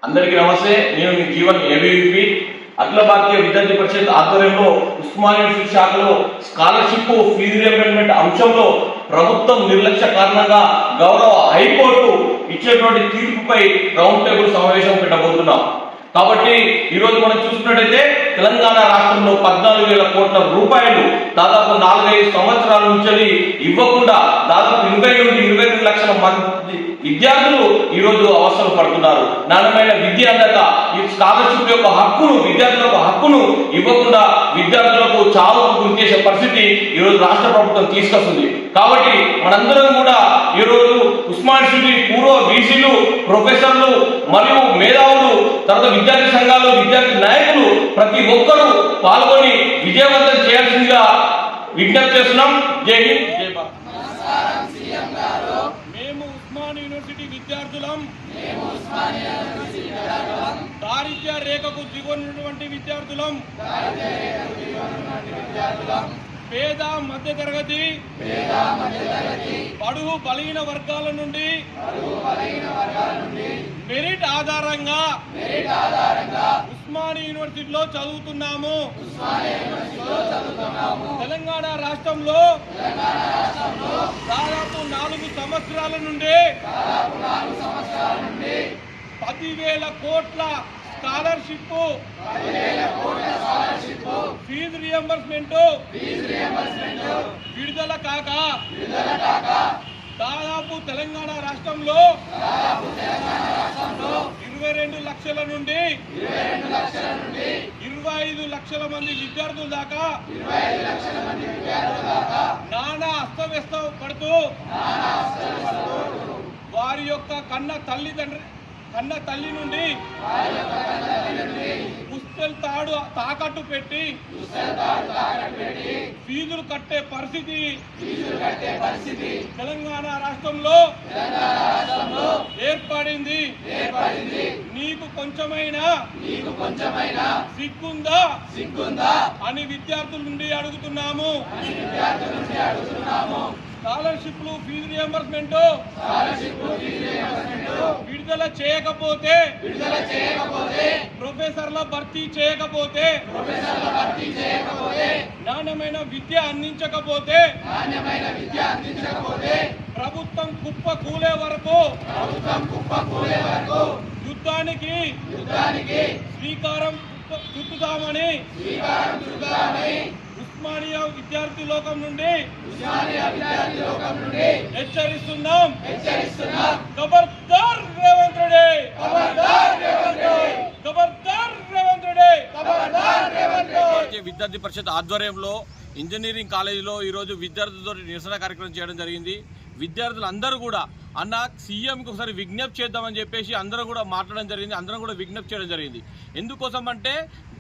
అందరికీ నమస్తే. నేను మీ జీవన్ ఏబీవీపీ. అఖిల భారతీయ విద్యార్థి పరిషత్ ఆధ్వర్యంలో ఉస్మానియా యూనివర్సిటీ శాఖలో స్కాలర్షిప్ ఫీజు రీయింబర్స్మెంట్ అంశంలో ప్రభుత్వం నిర్లక్ష్య కారణంగా గౌరవ హైకోర్టు ఇచ్చేటువంటి తీర్పుపై రౌండ్ టేబుల్ సమావేశం పెట్టబోతున్నాం. కాబట్టి ఈరోజు మనం చూసుకున్నట్టయితే తెలంగాణ రాష్ట్రంలో 14,000 కోట్ల రూపాయలు దాదాపు 4-5 సంవత్సరాల నుంచి ఇవ్వకుండా దాదాపు 20 నుండి 22 లక్షల మంది విద్యార్థులు ఈరోజు అవసరం పడుతున్నారు. నాణ్యమైన విద్య అందక ఈ స్కాలర్షిప్ యొక్క హక్కును, విద్యార్థులకు హక్కును ఇవ్వకుండా విద్యార్థులకు చావుకు గురి చేసే పరిస్థితి ఈరోజు రాష్ట్ర ప్రభుత్వం తీసుకొస్తుంది. కాబట్టి మనందరం కూడా ఈరోజు ఉస్మానియా యూనివర్సిటీ పూర్వ వీసీలు, ప్రొఫెసర్లు మరియు మేధావులు, తర్వాత విద్యార్థి సంఘాలు, విద్యార్థి నాయకులు ప్రతి ఒక్కరూ పాల్గొని విజయవంతం చేయాల్సిందిగా విజ్ఞప్తి చేస్తున్నాం. జై హింద్, జై భారత్. మేము ఉస్మానియా యూనివర్సిటీ విద్యార్థులం, దారిద్ర్య రేఖకు దిగువనటువంటి విద్యార్థులం, పేద మధ్య తరగతి బడుగు బలహీన వర్గాల నుండి మెరిట్ ఆధారంగా ఉస్మానియా యూనివర్సిటీలో చదువుతున్నాము. తెలంగాణ రాష్ట్రంలో దాదాపు 4 సంవత్సరాల నుండి 10,000 కోట్ల స్కాలర్షిప్ ఫీజు రియంబర్స్మెంట్ విడుదల కాక దాదాపు తెలంగాణ రాష్ట్రంలో 22 లక్షల నుండి 25 లక్షల మంది విద్యార్థుల దాకా నానా అస్తవ్యస్త పడుతూ వారి యొక్క కన్న తల్లి నుండి పుస్తలు తాకట్టు పెట్టి ఫీజులు కట్టే పరిస్థితి తెలంగాణ రాష్ట్రంలో ఏర్పడింది. నీకు కొంచెమైనా సిగ్గుందా అని విద్యార్థుల నుండి అడుగుతున్నాము. స్కాలర్షిప్లు ఫీజు రియంబర్స్మెంట్ విడుదల చేయకపోతే, ప్రొఫెసర్ల భర్తీ చేయకపోతే, నాణ్యమైన విద్య అందించకపోతే ప్రభుత్వం కుప్ప కూలే వరకు యుద్ధానికి శ్రీకారం చుట్టుతామని ఉస్మానియా విద్యార్థి లోకం నుండి హెచ్చరిస్తున్నాం. ఖబర్దార్ రేవంత్ రెడ్డి, ఖబర్దార్ రేవంత్ రెడ్డి. విద్యార్థి పరిషత్ ఆధ్వర్యంలో ఇంజనీరింగ్ కాలేజీలో ఈరోజు విద్యార్థులతో నిరసన కార్యక్రమం చేయడం జరిగింది. విద్యార్థులు అందరూ కూడా అన్న సీఎంకి ఒకసారి విజ్ఞప్తి చేద్దామని చెప్పేసి అందరూ కూడా మాట్లాడడం జరిగింది. అందరం కూడా విజ్ఞప్తి చేయడం జరిగింది. ఎందుకోసం అంటే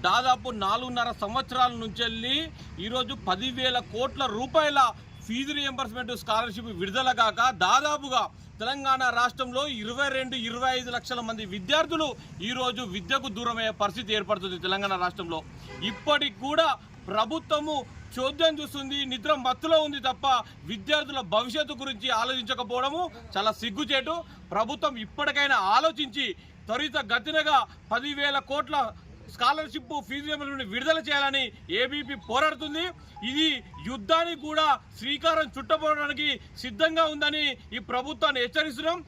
దాదాపు 4.5 సంవత్సరాల నుంచి వెళ్ళి ఈరోజు 10,000 కోట్ల రూపాయల ఫీజు రియంబర్స్మెంట్ స్కాలర్షిప్ విడుదల కాక దాదాపుగా తెలంగాణ రాష్ట్రంలో 22-25 లక్షల మంది విద్యార్థులు ఈరోజు విద్యకు దూరమయ్యే పరిస్థితి ఏర్పడుతుంది. తెలంగాణ రాష్ట్రంలో ఇప్పటికి కూడా ప్రభుత్వము చోద్యం చూస్తుంది, నిద్ర మత్తులో ఉంది తప్ప విద్యార్థుల భవిష్యత్తు గురించి ఆలోచించకపోవడము చాలా సిగ్గుచేటు. ప్రభుత్వం ఇప్పటికైనా ఆలోచించి త్వరితగతినగా 10,000 కోట్ల స్కాలర్షిప్ ఫీజు రియంబర్స్మెంట్ విడుదల చేయాలని ఏబీవీపీ పోరాడుతుంది. ఇది యుద్ధానికి కూడా శ్రీకారం చుట్టబోవడానికి సిద్ధంగా ఉందని ఈ ప్రభుత్వాన్ని హెచ్చరిస్తున్నాం.